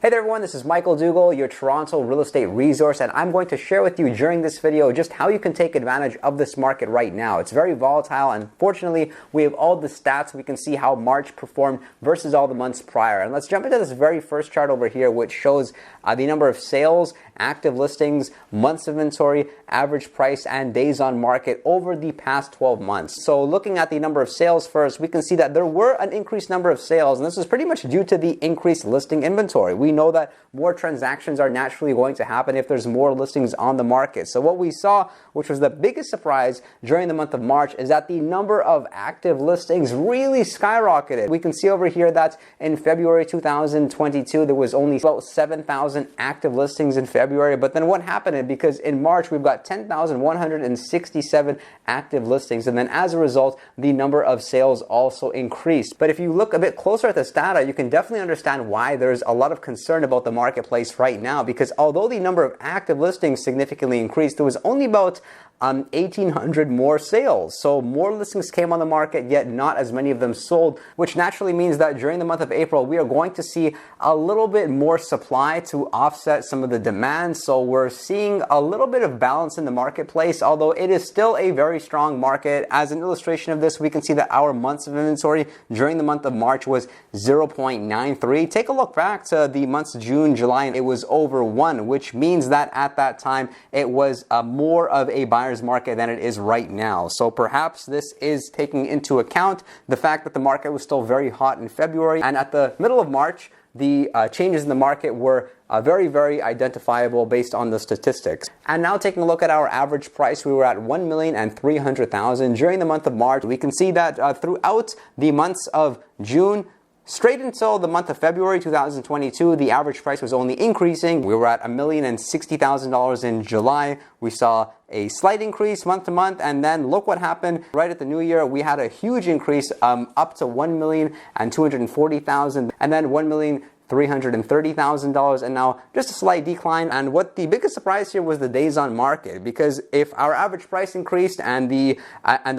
Hey there everyone, this is Michael Dougal, your Toronto real estate resource, and I'm going to share with you during this video just how you can take advantage of this market right now. It's very volatile, and fortunately we have all the stats. We can see how March performed versus all the months prior. And let's jump into this very first chart over here, which shows the number of sales, active listings, months of inventory, average price, and days on market over the past 12 months. So looking at the number of sales first, we can see that there were an increased number of sales, and this is pretty much due to the increased listing inventory. We know that more transactions are naturally going to happen if there's more listings on the market. So what we saw, which was the biggest surprise during the month of March, is that the number of active listings really skyrocketed. We can see over here that in February 2022, there was only about 7,000 active listings in February. But then what happened? Because in March, we've got 10,167 active listings. And then as a result, the number of sales also increased. But if you look a bit closer at this data, you can definitely understand why there's a lot of concern about the marketplace right now. Because although the number of active listings significantly increased, there was only about 1,800 more sales. So more listings came on the market, yet not as many of them sold, which naturally means that during the month of April, we are going to see a little bit more supply to offset some of the demand. So we're seeing a little bit of balance in the marketplace, although it is still a very strong market. As an illustration of this, we can see that our months of inventory during the month of March was 0.93. Take a look back to the months of June, July, and it was over 1, which means that at that time, it was more of a buyer's market than it is right now. So perhaps this is taking into account the fact that the market was still very hot in February, and at the middle of March, the changes in the market were very identifiable based on the statistics. And now taking a look at our average price, we were at $1,300,000 during the month of March. We can see that throughout the months of June, straight until the month of February 2022, the average price was only increasing. We were at $1,060,000 in July. We saw a slight increase month to month, and then look what happened right at the new year. We had a huge increase up to $1,240,000, and then $1,330,000, and now just a slight decline. And what the biggest surprise here was the days on market, because if our average price increased and the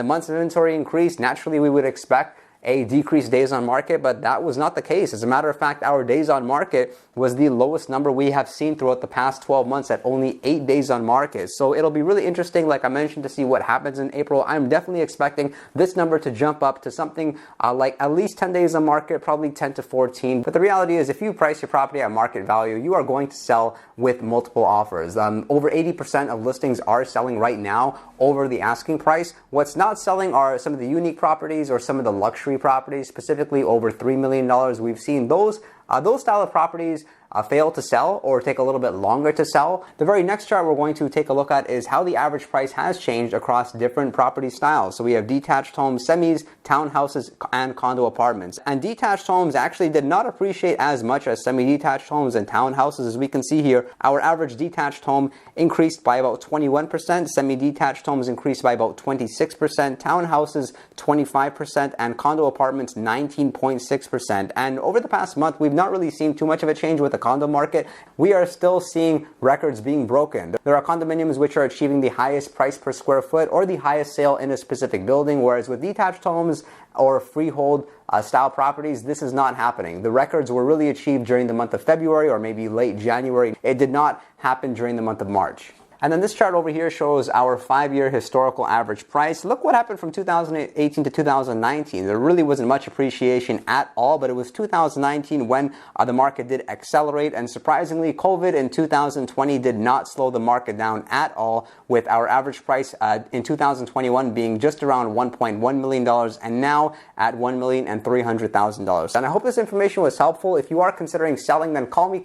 months of inventory increased, naturally we would expect a decreased days on market, but that was not the case. As a matter of fact, our days on market was the lowest number we have seen throughout the past 12 months at only 8 days on market. So it'll be really interesting, like I mentioned, to see what happens in April. I'm definitely expecting this number to jump up to something like at least 10 days on market, probably 10 to 14. But the reality is, if you price your property at market value, you are going to sell with multiple offers. Over 80% of listings are selling right now over the asking price. What's not selling are some of the unique properties or some of the luxury properties, specifically over $3 million. We've seen those style of properties fail to sell or take a little bit longer to sell. The very next chart we're going to take a look at is how the average price has changed across different property styles. So we have detached homes, semis, townhouses, and condo apartments. And detached homes actually did not appreciate as much as semi-detached homes and townhouses. As we can see here, our average detached home increased by about 21%, semi-detached homes increased by about 26%, townhouses 25%, and condo apartments 19.6%. And over the past month, we've not really seen too much of a change with the condo market. We are still seeing records being broken. There are condominiums which are achieving the highest price per square foot or the highest sale in a specific building, whereas with detached homes or freehold style properties, this is not happening. The records were really achieved during the month of February or maybe late January. It did not happen during the month of March. And then this chart over here shows our 5-year historical average price. Look what happened from 2018 to 2019. There really wasn't much appreciation at all, but it was 2019 when the market did accelerate. And surprisingly, COVID in 2020 did not slow the market down at all, with our average price in 2021 being just around $1.1 million and now at $1,300,000. And I hope this information was helpful. If you are considering selling, then call me,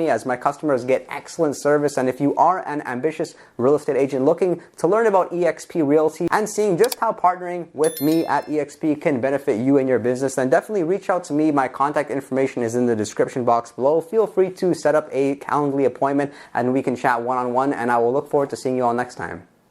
as my customers get excellent service. And if you are an ambitious real estate agent looking to learn about eXp Realty and seeing just how partnering with me at eXp can benefit you and your business, then definitely reach out to me. My contact information is in the description box below. Feel free to set up a Calendly appointment and we can chat one-on-one, and I will look forward to seeing you all next time.